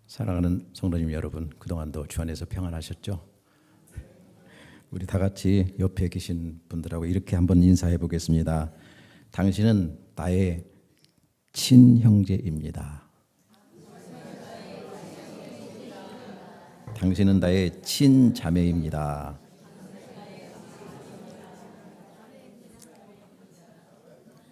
사랑하는 성도님 여러분, 그동안도 주 안에서 평안하셨죠? 우리 다 같이 옆에 계신 분들하고 이렇게 한번 인사해 보겠습니다. 당신은 나의 친형제입니다. 당신은 나의 친자매입니다.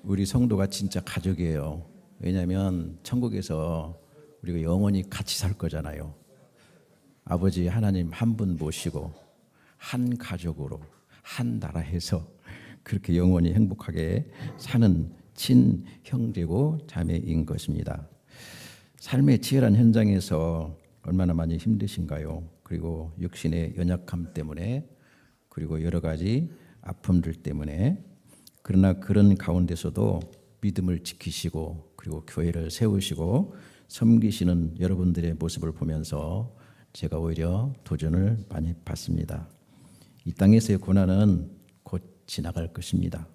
우리 성도가 진짜 가족이에요. 왜냐하면 천국에서 우리가 영원히 같이 살 거잖아요. 아버지 하나님 한 분 모시고 한 가족으로 한 나라에서 그렇게 영원히 행복하게 사는 친형제고 자매인 것입니다. 삶의 치열한 현장에서 얼마나 많이 힘드신가요? 그리고 육신의 연약함 때문에, 그리고 여러 가지 아픔들 때문에, 그러나 그런 가운데서도 믿음을 지키시고 그리고 교회를 세우시고 섬기시는 여러분들의 모습을 보면서 제가 오히려 도전을 많이 받습니다. 이 땅에서의 고난은 곧 지나갈 것입니다.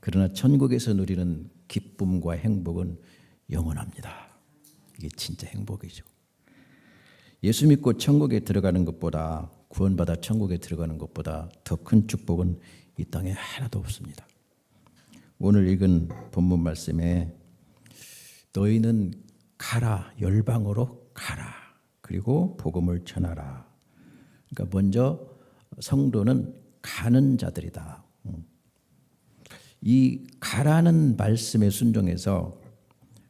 그러나 천국에서 누리는 기쁨과 행복은 영원합니다. 이게 진짜 행복이죠. 예수 믿고 천국에 들어가는 것보다, 구원받아 천국에 들어가는 것보다 더 큰 축복은 이 땅에 하나도 없습니다. 오늘 읽은 본문 말씀에 너희는 가라, 열방으로 가라, 그리고 복음을 전하라. 그러니까 먼저 성도는 가는 자들이다. 이 가라는 말씀에 순종해서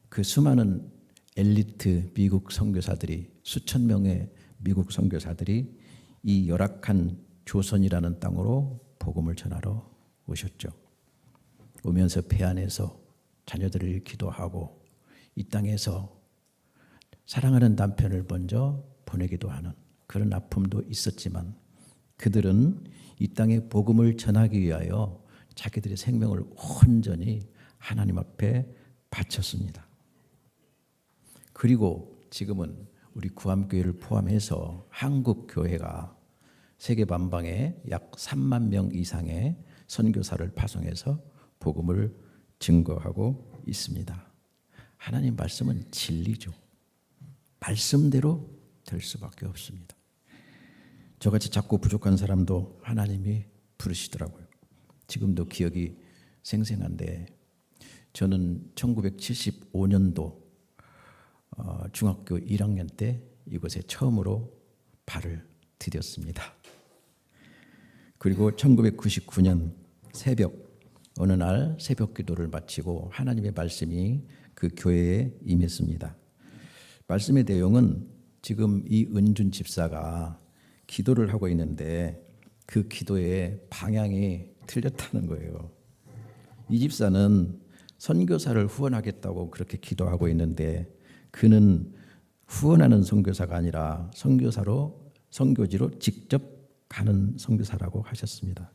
그 수많은 엘리트 미국 선교사들이, 수천 명의 미국 선교사들이 이 열악한 조선이라는 땅으로 복음을 전하러 오셨죠. 오면서 배 안에서 자녀들을 잃기도 하고 이 땅에서 사랑하는 남편을 먼저 보내기도 하는 그런 아픔도 있었지만, 그들은 이 땅에 복음을 전하기 위하여 자기들의 생명을 온전히 하나님 앞에 바쳤습니다. 그리고 지금은 우리 구암교회를 포함해서 한국 교회가 세계 만방에 약 3만 명 이상의 선교사를 파송해서 복음을 증거하고 있습니다. 하나님 말씀은 진리죠. 말씀대로 될 수밖에 없습니다. 저같이 작고 부족한 사람도 하나님이 부르시더라고요. 지금도 기억이 생생한데, 저는 1975년도 중학교 1학년 때 이곳에 처음으로 발을 디뎠습니다. 그리고 1999년 새벽, 어느 날 새벽 기도를 마치고 하나님의 말씀이 그 교회에 임했습니다. 말씀의 내용은 지금 이 은준 집사가 기도를 하고 있는데 그 기도의 방향이 틀렸다는 거예요. 이 집사는 선교사를 후원하겠다고 그렇게 기도하고 있는데, 그는 후원하는 선교사가 아니라 선교지로 직접 가는 선교사라고 하셨습니다.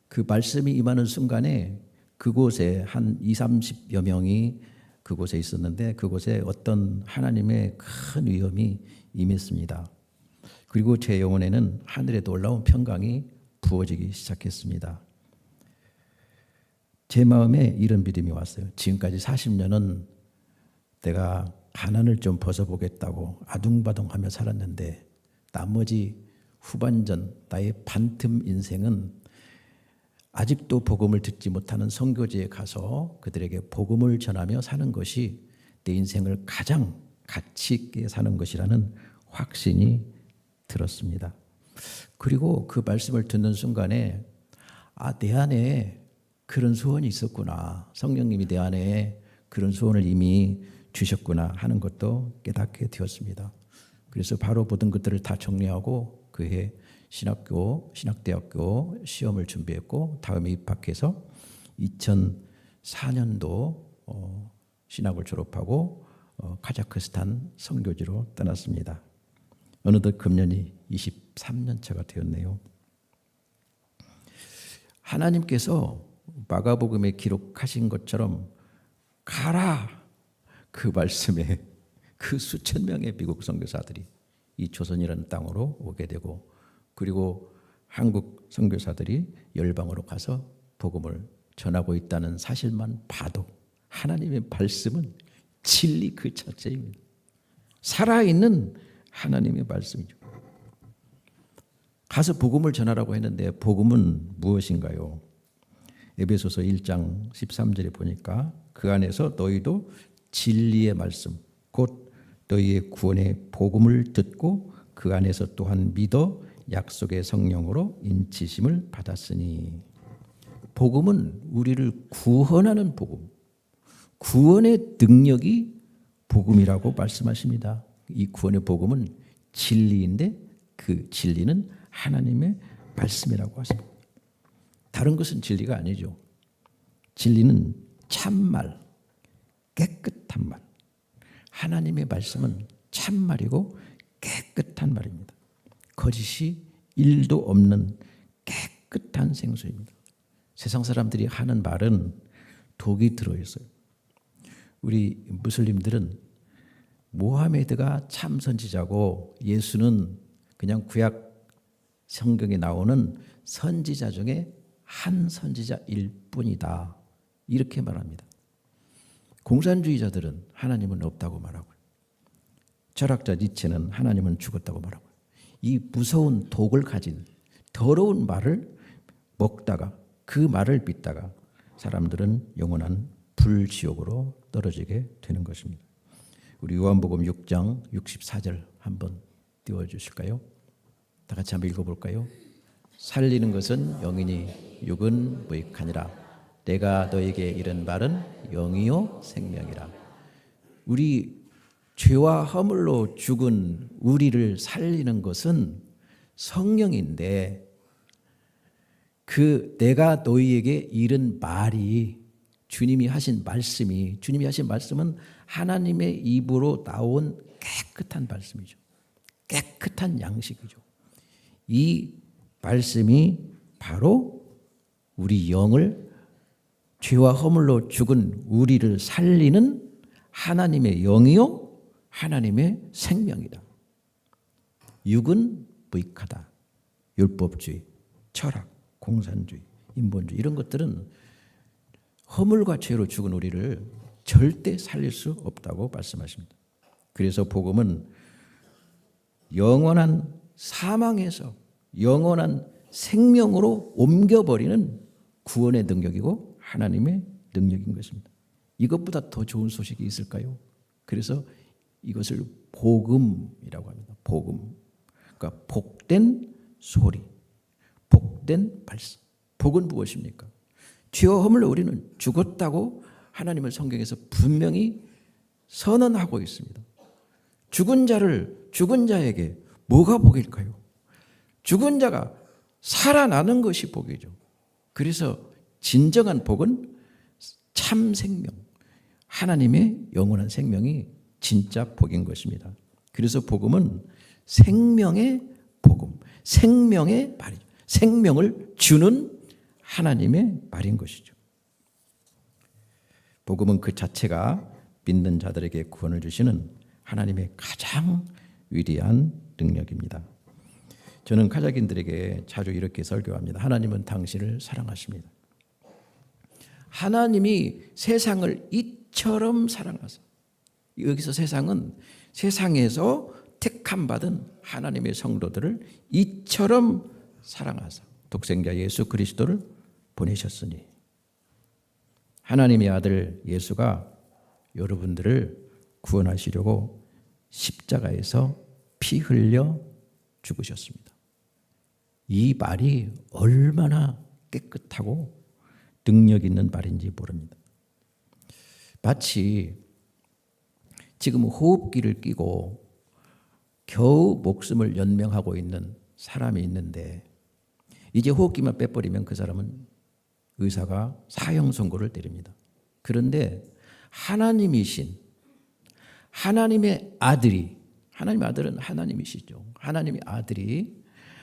그 말씀이 임하는 순간에 그곳에 한 20-30여 명이 그곳에 있었는데, 그곳에 어떤 하나님의 큰 위엄이 임했습니다. 그리고 제 영혼에는 하늘에 놀라운 평강이 부어지기 시작했습니다. 제 마음에 이런 믿음이 왔어요. 지금까지 40년은 내가 가난을 좀 벗어보겠다고 아둥바둥하며 살았는데, 나머지 후반전 나의 반틈 인생은 아직도 복음을 듣지 못하는 선교지에 가서 그들에게 복음을 전하며 사는 것이 내 인생을 가장 가치 있게 사는 것이라는 확신이 들었습니다. 그리고 그 말씀을 듣는 순간에 내 안에 그런 소원이 있었구나, 성령님이 내 안에 그런 소원을 이미 주셨구나 하는 것도 깨닫게 되었습니다. 그래서 바로 모든 것들을 다 정리하고 그해 신학대학교 시험을 준비했고, 다음에 입학해서 2004년도 신학을 졸업하고 카자흐스탄 선교지로 떠났습니다. 어느덧 금년이 23년 차가 되었네요. 하나님께서 마가복음에 기록하신 것처럼 가라, 그 말씀에 그 수천 명의 미국 선교사들이 이 조선이라는 땅으로 오게 되고, 그리고 한국 선교사들이 열방으로 가서 복음을 전하고 있다는 사실만 봐도 하나님의 말씀은 진리 그 자체입니다. 살아있는 하나님의 말씀이죠. 가서 복음을 전하라고 했는데 복음은 무엇인가요? 에베소서 1장 13절에 보니까 그 안에서 너희도 진리의 말씀 곧 너희의 구원의 복음을 듣고 그 안에서 또한 믿어 약속의 성령으로 인치심을 받았으니. 복음은 우리를 구원하는 복음, 구원의 능력이 복음이라고 말씀하십니다. 이 구원의 복음은 진리인데 그 진리는 하나님의 말씀이라고 하십니다. 다른 것은 진리가 아니죠. 진리는 참말, 깨끗한 말. 하나님의 말씀은 참말이고 깨끗한 말입니다. 거짓이 1도 없는 깨끗한 생수입니다. 세상 사람들이 하는 말은 독이 들어있어요. 우리 무슬림들은 모하메드가 참 선지자고 예수는 그냥 구약 성경에 나오는 선지자 중에 한 선지자일 뿐이다. 이렇게 말합니다. 공산주의자들은 하나님은 없다고 말하고요. 철학자 니체는 하나님은 죽었다고 말하고요. 이 무서운 독을 가진 더러운 말을 먹다가 그 말을 믿다가 사람들은 영원한 불지옥으로 떨어지게 되는 것입니다. 우리 요한복음 6장 64절 한번 띄워주실까요? 다 같이 한번 읽어볼까요? 살리는 것은 영이니 육은 무익하니라. 내가 너에게 이른 말은 영이요 생명이라. 우리 죄와 허물로 죽은 우리를 살리는 것은 성령인데 그 내가 너희에게 이른 말이 주님이 하신 말씀은 하나님의 입으로 나온 깨끗한 말씀이죠. 깨끗한 양식이죠. 이 말씀이 바로 우리 영을 죄와 허물로 죽은 우리를 살리는 하나님의 영이요 하나님의 생명이다. 육은 무익하다. 율법주의, 철학, 공산주의, 인본주의 이런 것들은 허물과 죄로 죽은 우리를 절대 살릴 수 없다고 말씀하십니다. 그래서 복음은 영원한 사망에서 영원한 생명으로 옮겨버리는 구원의 능력이고 하나님의 능력인 것입니다. 이것보다 더 좋은 소식이 있을까요? 그래서 이것을 복음이라고 합니다. 복음. 그러니까 복된 소리, 복된 발성. 복은 무엇입니까? 죄와 허물로 우리는 죽었다고 하나님은 성경에서 분명히 선언하고 있습니다. 죽은 자에게 뭐가 복일까요? 죽은 자가 살아나는 것이 복이죠. 그래서 진정한 복은 참 생명, 하나님의 영원한 생명이 진짜 복인 것입니다. 그래서 복음은 생명의 복음, 생명의 말이죠. 생명을 주는 하나님의 말인 것이죠. 복음은 그 자체가 믿는 자들에게 구원을 주시는 하나님의 가장 위대한 능력입니다. 저는 카자흐인들에게 자주 이렇게 설교합니다. 하나님은 당신을 사랑하십니다. 하나님이 세상을 이처럼 사랑하사, 여기서 세상은 세상에서 택함 받은 하나님의 성도들을 이처럼 사랑하사 독생자 예수 그리스도를 보내셨으니, 하나님의 아들 예수가 여러분들을 구원하시려고 십자가에서 피 흘려 죽으셨습니다. 이 말이 얼마나 깨끗하고 능력 있는 말인지 모릅니다. 마치 지금 호흡기를 끼고 겨우 목숨을 연명하고 있는 사람이 있는데 이제 호흡기만 빼버리면 그 사람은 의사가 사형 선고를 때립니다. 그런데 하나님이신 하나님의 아들이, 하나님의 아들은 하나님이시죠.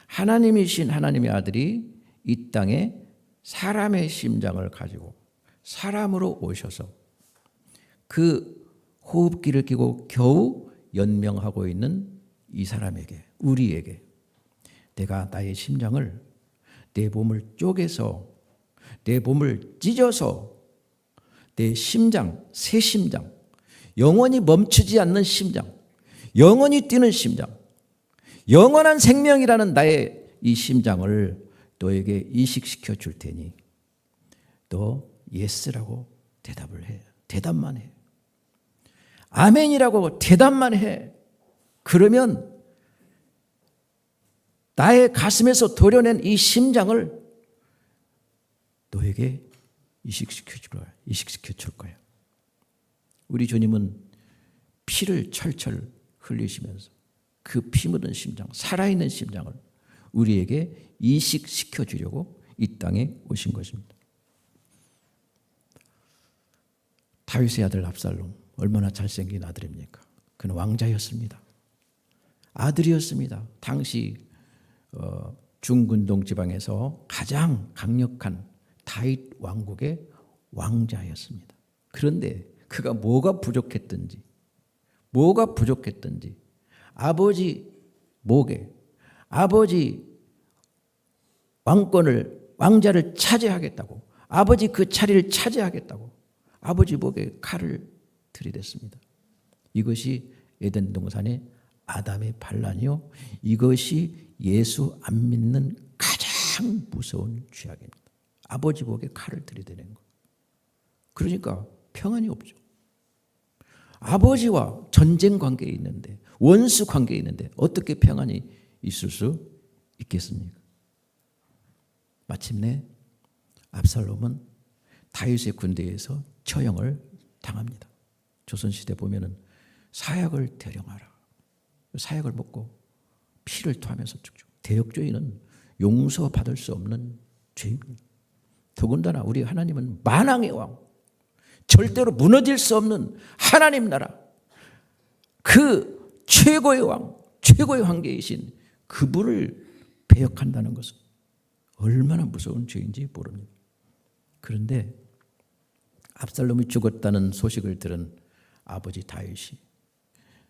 하나님이신 하나님의 아들이 이 땅에 사람의 심장을 가지고 사람으로 오셔서 그 호흡기를 끼고 겨우 연명하고 있는 이 사람에게, 우리에게 내가 나의 심장을, 내 몸을 쪼개서 내 몸을 찢어서 내 심장, 새 심장, 영원히 멈추지 않는 심장, 영원히 뛰는 심장, 영원한 생명이라는 나의 이 심장을 너에게 이식시켜 줄 테니 너 예스라고 대답을 해. 대답만 해. 아멘이라고 대답만 해. 그러면 나의 가슴에서 도려낸 이 심장을 너에게 이식시켜 줄 거야. 우리 주님은 피를 철철 흘리시면서 그 피 묻은 심장, 살아있는 심장을 우리에게 이식시켜 주려고 이 땅에 오신 것입니다. 다윗의 아들 압살롬, 얼마나 잘생긴 아들입니까? 그는 왕자였습니다. 아들이었습니다. 당시 중근동 지방에서 가장 강력한 다윗 왕국의 왕자였습니다. 그런데 그가 뭐가 부족했든지 아버지 목에 아버지 왕자를 차지하겠다고, 아버지 그 자리를 차지하겠다고 아버지 목에 칼을 들이댔습니다. 이것이 에덴 동산의 아담의 반란이요, 이것이 예수 안 믿는 가장 무서운 죄악입니다. 아버지 목에 칼을 들이대는 것. 그러니까 평안이 없죠. 아버지와 전쟁 관계에 있는데, 원수 관계에 있는데 어떻게 평안이 있을 수 있겠습니까? 마침내 압살롬은 다윗의 군대에서 처형을 당합니다. 조선시대 보면은 사약을 대령하라. 사약을 먹고 피를 토하면서 죽죠. 대역죄인은 용서받을 수 없는 죄입니다. 더군다나 우리 하나님은 만왕의 왕, 절대로 무너질 수 없는 하나님 나라, 그 최고의 왕, 최고의 황제이신 그분을 배역한다는 것은 얼마나 무서운 죄인지 모릅니다. 그런데 압살롬이 죽었다는 소식을 들은 아버지 다윗이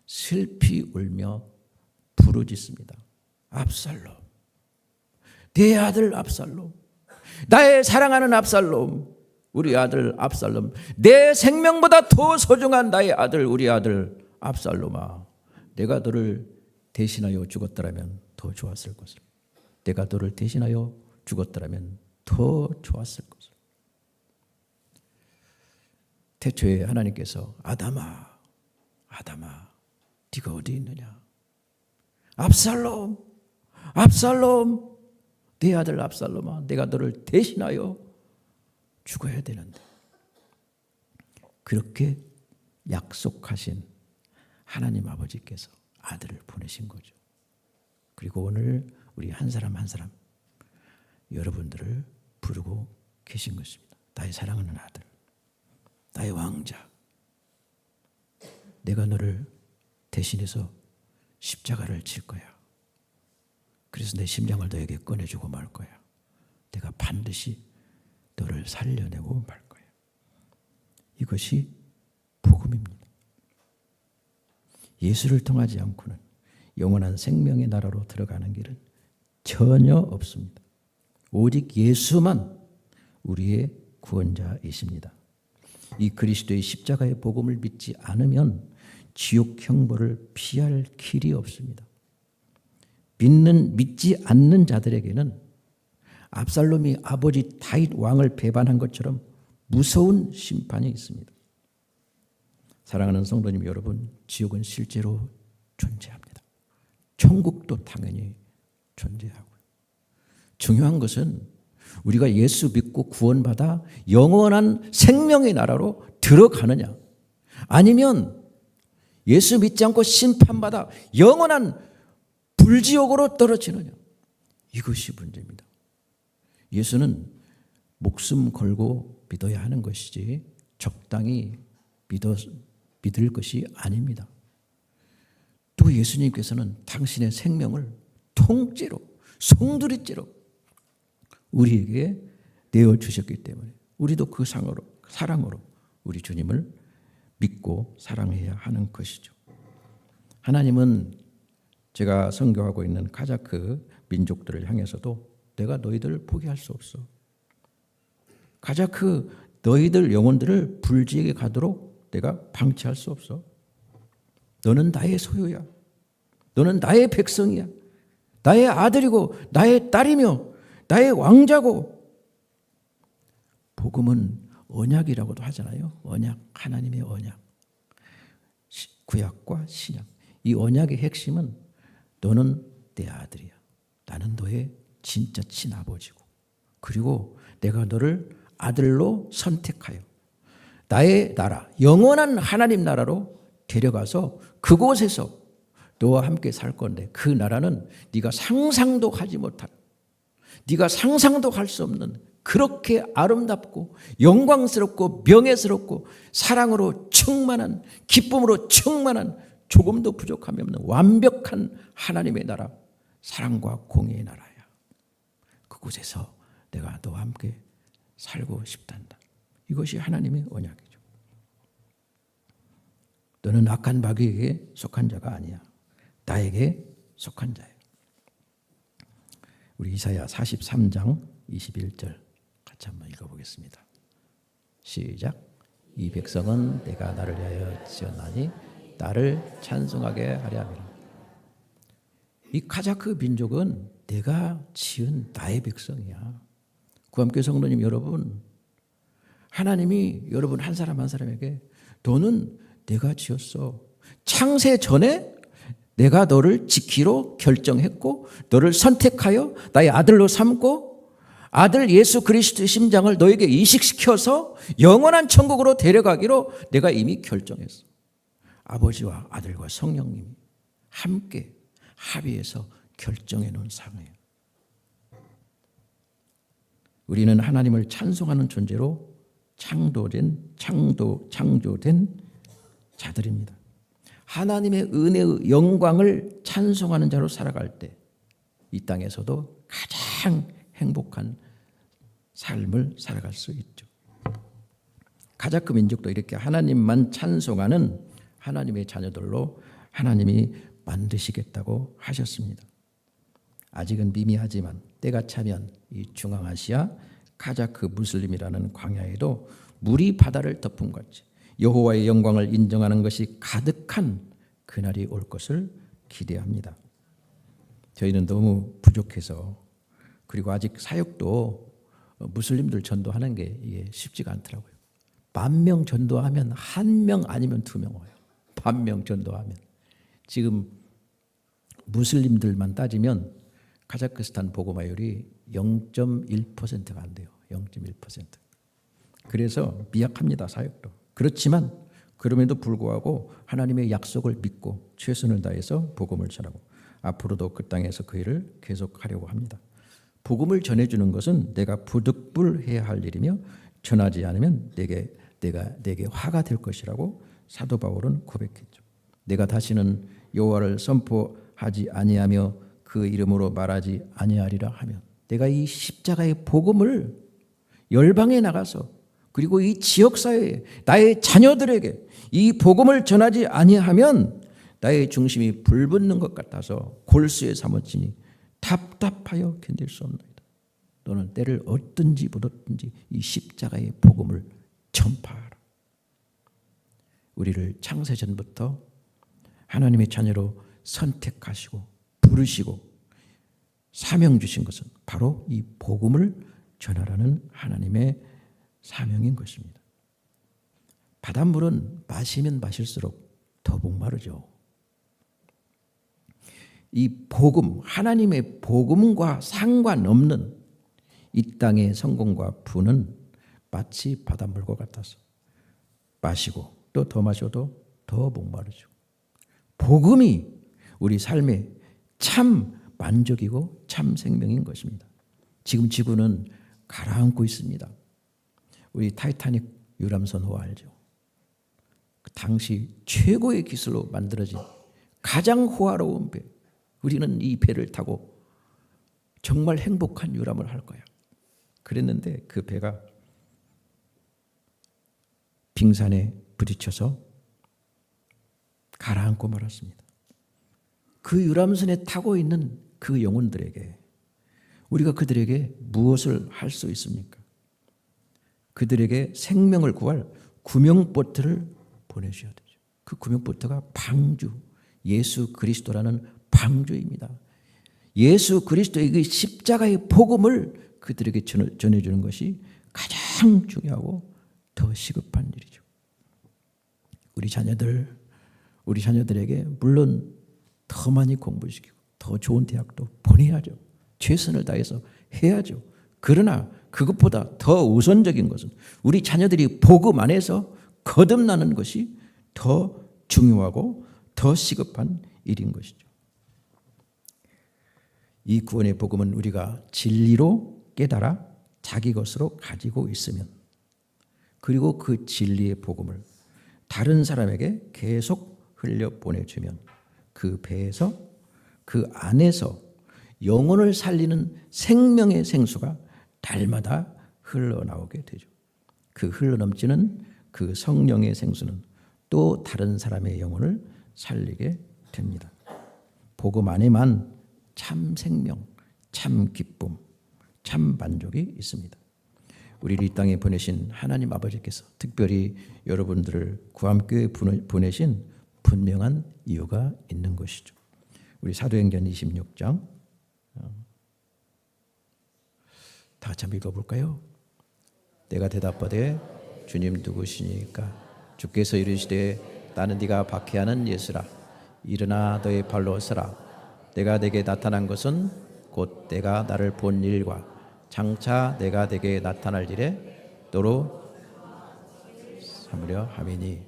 슬피 울며 부르짖습니다. 압살롬, 내 아들 압살롬, 나의 사랑하는 압살롬, 우리 아들 압살롬, 내 생명보다 더 소중한 나의 아들, 우리 아들 압살롬아, 내가 너를 대신하여 죽었더라면 더 좋았을 것을. 내가 너를 대신하여 죽었더라면 더 좋았을 것을. 태초에 하나님께서 아담아, 아담아, 네가 어디 있느냐? 압살롬, 압살롬, 내 아들 압살롬아, 내가 너를 대신하여 죽어야 되는데. 그렇게 약속하신 하나님 아버지께서 아들을 보내신 거죠. 그리고 오늘 우리 한 사람 한 사람 여러분들을 부르고 계신 것입니다. 나의 사랑하는 아들, 나의 왕자, 내가 너를 대신해서 십자가를 칠 거야. 그래서 내 심장을 너에게 꺼내주고 말 거야. 내가 반드시 너를 살려내고 말 거야. 이것이 복음입니다. 예수를 통하지 않고는 영원한 생명의 나라로 들어가는 길은 전혀 없습니다. 오직 예수만 우리의 구원자이십니다. 이 그리스도의 십자가의 복음을 믿지 않으면 지옥 형벌을 피할 길이 없습니다. 믿지 않는 자들에게는 압살롬이 아버지 다윗 왕을 배반한 것처럼 무서운 심판이 있습니다. 사랑하는 성도님 여러분, 지옥은 실제로 존재합니다. 천국도 당연히 존재하고요. 중요한 것은 우리가 예수 믿고 구원받아 영원한 생명의 나라로 들어가느냐, 아니면 예수 믿지 않고 심판받아 영원한 불지옥으로 떨어지느냐, 이것이 문제입니다. 예수는 목숨 걸고 믿어야 하는 것이지 적당히 믿을 것이 아닙니다. 또 예수님께서는 당신의 생명을 통째로, 송두리째로 우리에게 내어주셨기 때문에 우리도 그 사랑으로 우리 주님을 믿고 사랑해야 하는 것이죠. 하나님은 제가 선교하고 있는 카자흐 민족들을 향해서도 내가 너희들을 포기할 수 없어. 카자흐 너희들 영혼들을 불지에게 가도록 내가 방치할 수 없어. 너는 나의 소유야. 너는 나의 백성이야. 나의 아들이고 나의 딸이며 나의 왕자고. 복음은 언약이라고도 하잖아요. 언약, 하나님의 언약. 구약과 신약. 이 언약의 핵심은 너는 내 아들이야. 나는 너의 진짜 친아버지고. 그리고 내가 너를 아들로 선택하여 나의 나라, 영원한 하나님 나라로 데려가서 그곳에서 너와 함께 살 건데 그 나라는 네가 상상도 하지 못할, 네가 상상도 할 수 없는 그렇게 아름답고 영광스럽고 명예스럽고 사랑으로 충만한, 기쁨으로 충만한, 조금도 부족함이 없는 완벽한 하나님의 나라, 사랑과 공의의 나라야. 그곳에서 내가 너와 함께 살고 싶단다. 이것이 하나님의 언약이죠. 너는 악한 마귀에게 속한 자가 아니야. 나에게 속한 자예요. 우리 이사야 43장 21절 같이 한번 읽어보겠습니다. 시작. 이 백성은 내가 나를 위하여 지었나니 나를 찬송하게 하려 함이라. 이 카자흐 민족은 내가 지은 나의 백성이야. 구암교회 성도님 여러분, 하나님이 여러분 한 사람 한 사람에게 너는 내가 지었어. 창세 전에 내가 너를 지키로 결정했고 너를 선택하여 나의 아들로 삼고 아들 예수 그리스도의 심장을 너에게 이식시켜서 영원한 천국으로 데려가기로 내가 이미 결정했어. 아버지와 아들과 성령님이 함께 합의해서 결정해 놓은 상황이에요. 우리는 하나님을 찬송하는 존재로 창조된 자들입니다. 하나님의 은혜의 영광을 찬송하는 자로 살아갈 때 이 땅에서도 가장 행복한 삶을 살아갈 수 있죠. 카자흐 민족도 이렇게 하나님만 찬송하는 하나님의 자녀들로 하나님이 만드시겠다고 하셨습니다. 아직은 미미하지만 때가 차면 이 중앙아시아 카자흐 무슬림이라는 광야에도 물이 바다를 덮음같이 여호와의 영광을 인정하는 것이 가득한 그날이 올 것을 기대합니다. 저희는 너무 부족해서, 그리고 아직 사역도 무슬림들 전도하는 게 이게 쉽지가 않더라고요. 10,000명 전도하면 1명 아니면 2명 와요. 10,000명 전도하면. 지금 무슬림들만 따지면 카자흐스탄 복음화율이 0.1%가 안 돼요. 0.1%. 그래서 미약합니다, 사역도. 그렇지만 그럼에도 불구하고 하나님의 약속을 믿고 최선을 다해서 복음을 전하고 앞으로도 그 땅에서 그 일을 계속하려고 합니다. 복음을 전해주는 것은 내가 부득불해야 할 일이며 전하지 않으면 내게 화가 될 것이라고 사도 바울은 고백했죠. 내가 다시는 여호와를 선포하지 아니하며 그 이름으로 말하지 아니하리라 하면, 내가 이 십자가의 복음을 열방에 나가서 그리고 이 지역사회에 나의 자녀들에게 이 복음을 전하지 아니하면 나의 중심이 불붙는 것 같아서 골수에 사무치니 답답하여 견딜 수 없나이다. 너는 때를 얻든지 묻었든지 이 십자가의 복음을 전파하라. 우리를 창세전부터 하나님의 자녀로 선택하시고 부르시고 사명 주신 것은 바로 이 복음을 전하라는 하나님의 사명인 것입니다. 바닷물은 마시면 마실수록 더 목마르죠. 이 복음, 하나님의 복음과 상관없는 이 땅의 성공과 부는 마치 바닷물과 같아서 마시고 또 더 마셔도 더 목마르죠. 복음이 우리 삶의 참 만족이고 참 생명인 것입니다. 지금 지구는 가라앉고 있습니다. 우리 타이타닉 유람선 알죠? 당시 최고의 기술로 만들어진 가장 호화로운 배. 우리는 이 배를 타고 정말 행복한 유람을 할 거야. 그랬는데 그 배가 빙산에 부딪혀서 가라앉고 말았습니다. 그 유람선에 타고 있는 그 영혼들에게 우리가 그들에게 무엇을 할 수 있습니까? 그들에게 생명을 구할 구명보트를 보내셔야 되죠. 그 구명보트가 방주, 예수 그리스도라는 방주입니다. 예수 그리스도의 그 십자가의 복음을 그들에게 전해주는 것이 가장 중요하고 더 시급한 일이죠. 우리 자녀들에게 물론 더 많이 공부시키고 더 좋은 대학도 보내야죠. 최선을 다해서 해야죠. 그러나 그것보다 더 우선적인 것은 우리 자녀들이 복음 안에서 거듭나는 것이 더 중요하고 더 시급한 일인 것이죠. 이 구원의 복음은 우리가 진리로 깨달아 자기 것으로 가지고 있으면, 그리고 그 진리의 복음을 다른 사람에게 계속 흘려보내주면 그 배에서, 그 안에서 영혼을 살리는 생명의 생수가 날마다 흘러나오게 되죠. 그 흘러넘치는 그 성령의 생수는 또 다른 사람의 영혼을 살리게 됩니다. 복음 안에만 참 생명, 참 기쁨, 참 만족이 있습니다. 우리를 이 땅에 보내신 하나님 아버지께서 특별히 여러분들을 구암교회에 보내신 분명한 이유가 있는 것이죠. 우리 사도행전 26장 다 같이 한번 읽어볼까요? 내가 대답하되 주님 누구시니까? 주께서 이르시되 나는 네가 박해하는 예수라. 일어나 너의 발로 서라. 내가 내게 나타난 것은 곧 내가 나를 본 일과 장차 내가 내게 나타날 일에 너로 삼으려 함이니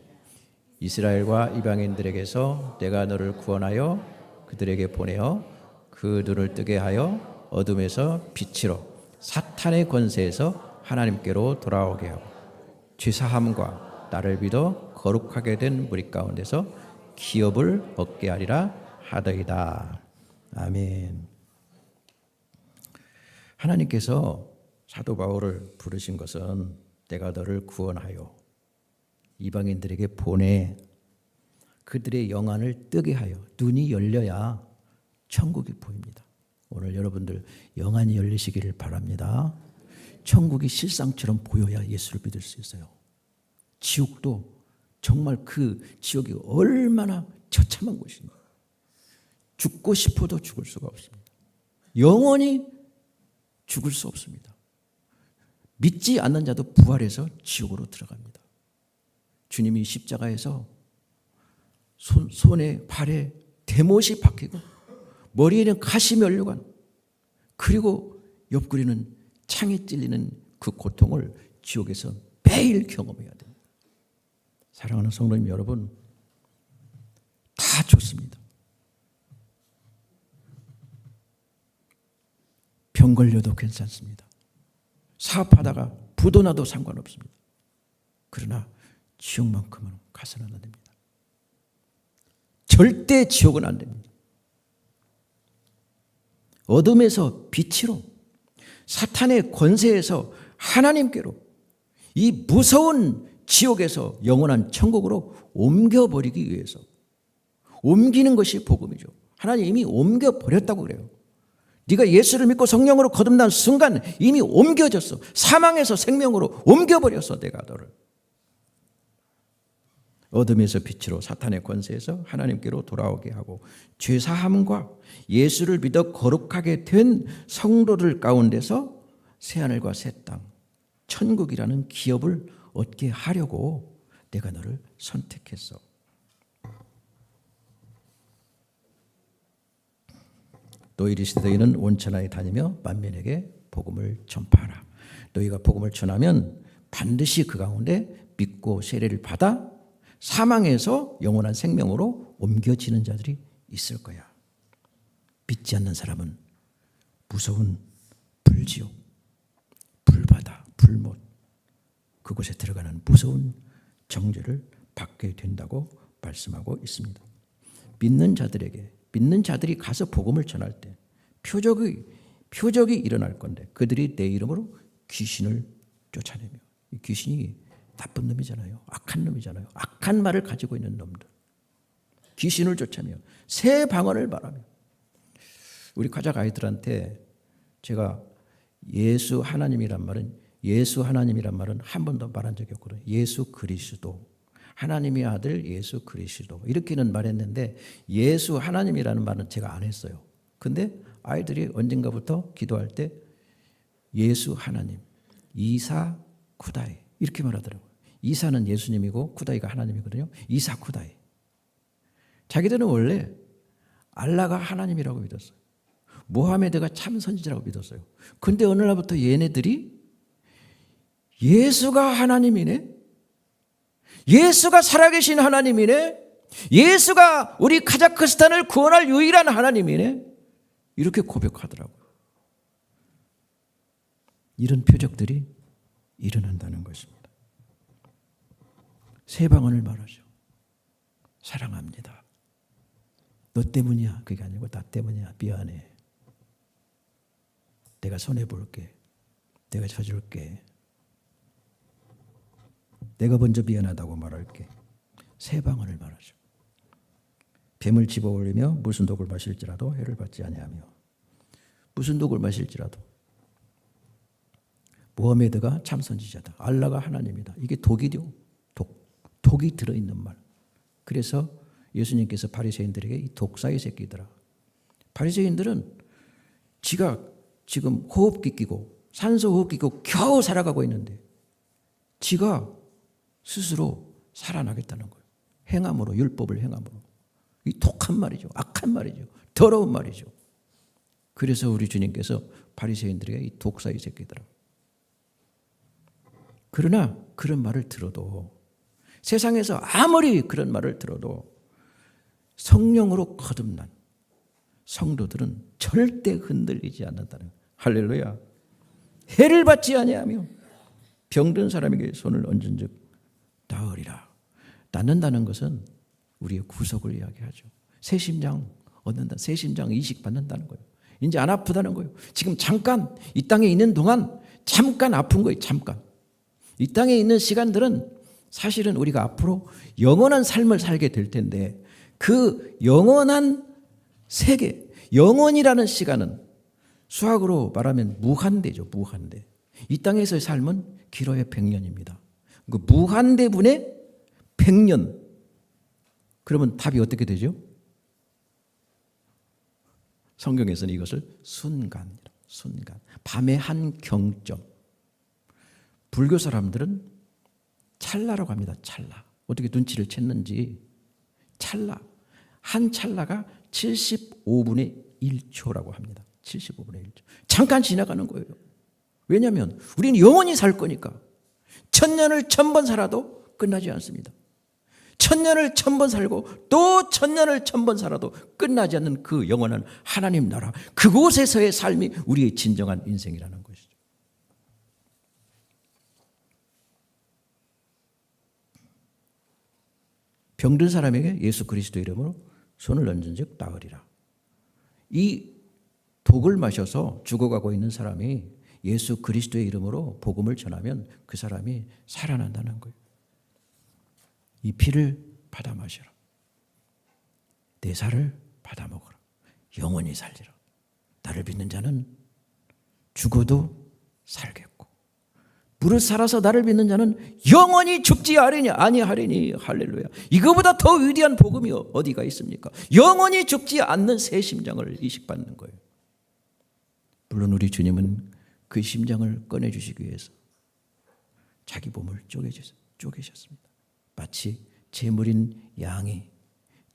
이스라엘과 이방인들에게서 내가 너를 구원하여 그들에게 보내어 그 눈을 뜨게 하여 어둠에서 빛으로 사탄의 권세에서 하나님께로 돌아오게 하고 죄사함과 나를 믿어 거룩하게 된 무리 가운데서 기업을 얻게 하리라 하더이다. 아멘. 하나님께서 사도 바울을 부르신 것은 내가 너를 구원하여 이방인들에게 보내 그들의 영안을 뜨게 하여, 눈이 열려야 천국이 보입니다. 오늘 여러분들 영안이 열리시기를 바랍니다. 천국이 실상처럼 보여야 예수를 믿을 수 있어요. 지옥도 정말 그 지옥이 얼마나 처참한 곳입니다. 죽고 싶어도 죽을 수가 없습니다. 영원히 죽을 수 없습니다. 믿지 않는 자도 부활해서 지옥으로 들어갑니다. 주님이 십자가에서 손에 발에 대못이 박히고 머리에는 가시 면류관, 그리고 옆구리는 창에 찔리는 그 고통을 지옥에서 매일 경험해야 됩니다. 사랑하는 성도님 여러분, 다 좋습니다. 병 걸려도 괜찮습니다. 사업하다가 부도 나도 상관없습니다. 그러나 지옥만큼은 가서는 안 됩니다. 절대 지옥은 안 됩니다. 어둠에서 빛으로, 사탄의 권세에서 하나님께로, 이 무서운 지옥에서 영원한 천국으로 옮겨버리기 위해서, 옮기는 것이 복음이죠. 하나님 이미 옮겨버렸다고 그래요. 네가 예수를 믿고 성령으로 거듭난 순간 이미 옮겨졌어. 사망에서 생명으로 옮겨버렸어. 내가 너를 어둠에서 빛으로, 사탄의 권세에서 하나님께로 돌아오게 하고 죄사함과 예수를 믿어 거룩하게 된 성도들 가운데서 새하늘과 새 땅, 천국이라는 기업을 얻게 하려고 내가 너를 선택했어. 또 이르시되 너희는 온 천하에 다니며 만민에게 복음을 전파하라. 너희가 복음을 전하면 반드시 그 가운데 믿고 세례를 받아 사망에서 영원한 생명으로 옮겨지는 자들이 있을 거야. 믿지 않는 사람은 무서운 불지옥, 불바다, 불못, 그곳에 들어가는 무서운 정죄를 받게 된다고 말씀하고 있습니다. 믿는 자들이 가서 복음을 전할 때 표적이 일어날 건데, 그들이 내 이름으로 귀신을 쫓아내며, 이 귀신이 나쁜 놈이잖아요. 악한 놈이잖아요. 악한 말을 가지고 있는 놈들. 귀신을 쫓아내며 새 방언을 말하며. 우리 가작 아이들한테 제가 예수 하나님이란 말은 한 번도 말한 적이 없거든요. 예수 그리스도, 하나님의 아들 예수 그리스도 이렇게는 말했는데 예수 하나님이라는 말은 제가 안 했어요. 근데 아이들이 언젠가부터 기도할 때 예수 하나님, 이사 쿠다이 이렇게 말하더라고요. 이사는 예수님이고 쿠다이가 하나님이거든요. 이사 쿠다이. 자기들은 원래 알라가 하나님이라고 믿었어요. 모하메드가 참 선지자라고 믿었어요. 근데 어느 날부터 얘네들이 예수가 하나님이네? 예수가 살아계신 하나님이네? 예수가 우리 카자흐스탄을 구원할 유일한 하나님이네? 이렇게 고백하더라고요. 이런 표적들이 일어난다는 것입니다. 세 방언을 말하죠. 사랑합니다. 너 때문이야. 그게 아니고 나 때문이야. 미안해. 내가 손해볼게. 내가 져줄게. 내가 먼저 미안하다고 말할게. 세 방언을 말하죠. 뱀을 집어올리며 무슨 독을 마실지라도 해를 받지 아니하며 무슨 독을 마실지라도 모하메드가 참 선지자다. 알라가 하나님이다. 이게 독이죠. 독이 들어있는 말. 그래서 예수님께서 바리새인들에게 이 독사의 새끼들아. 바리새인들은 지가 지금 호흡기 끼고 산소 호흡기 끼고 겨우 살아가고 있는데 지가 스스로 살아나겠다는 거예요. 행함으로, 율법을 행함으로. 이 독한 말이죠. 악한 말이죠. 더러운 말이죠. 그래서 우리 주님께서 바리새인들에게 이 독사의 새끼들아. 그러나 그런 말을 들어도 세상에서 아무리 그런 말을 들어도 성령으로 거듭난 성도들은 절대 흔들리지 않는다는 거예요. 할렐루야. 해를 받지 아니하며 병든 사람에게 손을 얹은 즉 나으리라. 낫는다는 것은 우리의 구속을 이야기하죠. 새 심장 얻는다. 새 심장 이식 받는다는 거예요. 이제 안 아프다는 거예요. 지금 잠깐 이 땅에 있는 동안 잠깐 아픈 거예요. 잠깐. 이 땅에 있는 시간들은 사실은 우리가 앞으로 영원한 삶을 살게 될 텐데 그 영원한 세계, 영원이라는 시간은 수학으로 말하면 무한대죠. 무한대. 이 땅에서의 삶은 길어야 100년입니다. 그 무한대분의 100년. 그러면 답이 어떻게 되죠? 성경에서는 이것을 순간이라고. 순간. 밤의 한 경점. 불교 사람들은 찰나라고 합니다. 찰나. 어떻게 눈치를 챘는지 찰나. 한 찰나가 75분의 1초라고 합니다. 75분의 1초. 잠깐 지나가는 거예요. 왜냐하면 우리는 영원히 살 거니까. 1000년을 1000번 살아도 끝나지 않습니다. 1000년을 1000번 살고 또 1000년을 1000번 살아도 끝나지 않는 그 영원한 하나님 나라. 그곳에서의 삶이 우리의 진정한 인생이라는 것이죠. 병든 사람에게 예수 그리스도 이름으로 손을 얹은 즉 나으리라. 이 독을 마셔서 죽어가고 있는 사람이 예수 그리스도의 이름으로 복음을 전하면 그 사람이 살아난다는 거예요. 이 피를 받아 마셔라. 내 살을 받아 먹어라. 영원히 살리라. 나를 믿는 자는 죽어도 살겠고 무릇 살아서 나를 믿는 자는 영원히 죽지 아니하리니. 할렐루야. 이거보다 더 위대한 복음이 어디가 있습니까? 영원히 죽지 않는 새 심장을 이식받는 거예요. 물론 우리 주님은 그 심장을 꺼내주시기 위해서 자기 몸을 쪼개셨습니다. 마치 제물인 양이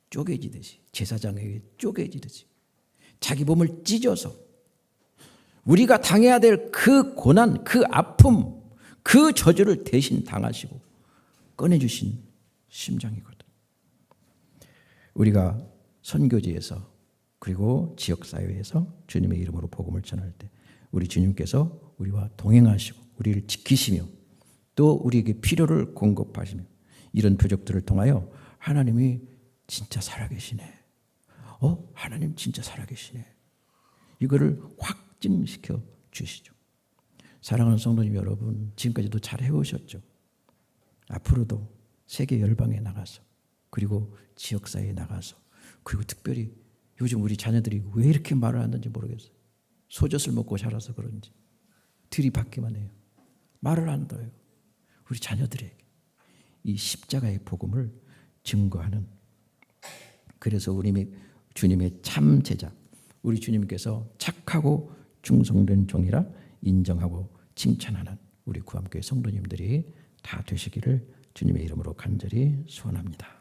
쪼개지듯이, 제사장에게 쪼개지듯이 자기 몸을 찢어서 우리가 당해야 될 그 고난, 그 아픔, 그 저주를 대신 당하시고 꺼내주신 심장이거든. 우리가 선교지에서 그리고 지역사회에서 주님의 이름으로 복음을 전할 때 우리 주님께서 우리와 동행하시고 우리를 지키시며 또 우리에게 필요를 공급하시며 이런 표적들을 통하여 하나님이 진짜 살아계시네. 하나님 진짜 살아계시네. 이거를 확증시켜 주시죠. 사랑하는 성도님 여러분, 지금까지도 잘 해오셨죠. 앞으로도 세계 열방에 나가서 그리고 지역사회에 나가서 그리고 특별히 요즘 우리 자녀들이 왜 이렇게 말을 하는지 모르겠어요. 소젖을 먹고 자라서 그런지 들이받기만 해요. 말을 안 들어요. 우리 자녀들에게 이 십자가의 복음을 증거하는, 그래서 우리 주님의 참 제자, 우리 주님께서 착하고 충성된 종이라 인정하고 칭찬하는 우리 구암교회 성도님들이 다 되시기를 주님의 이름으로 간절히 소원합니다.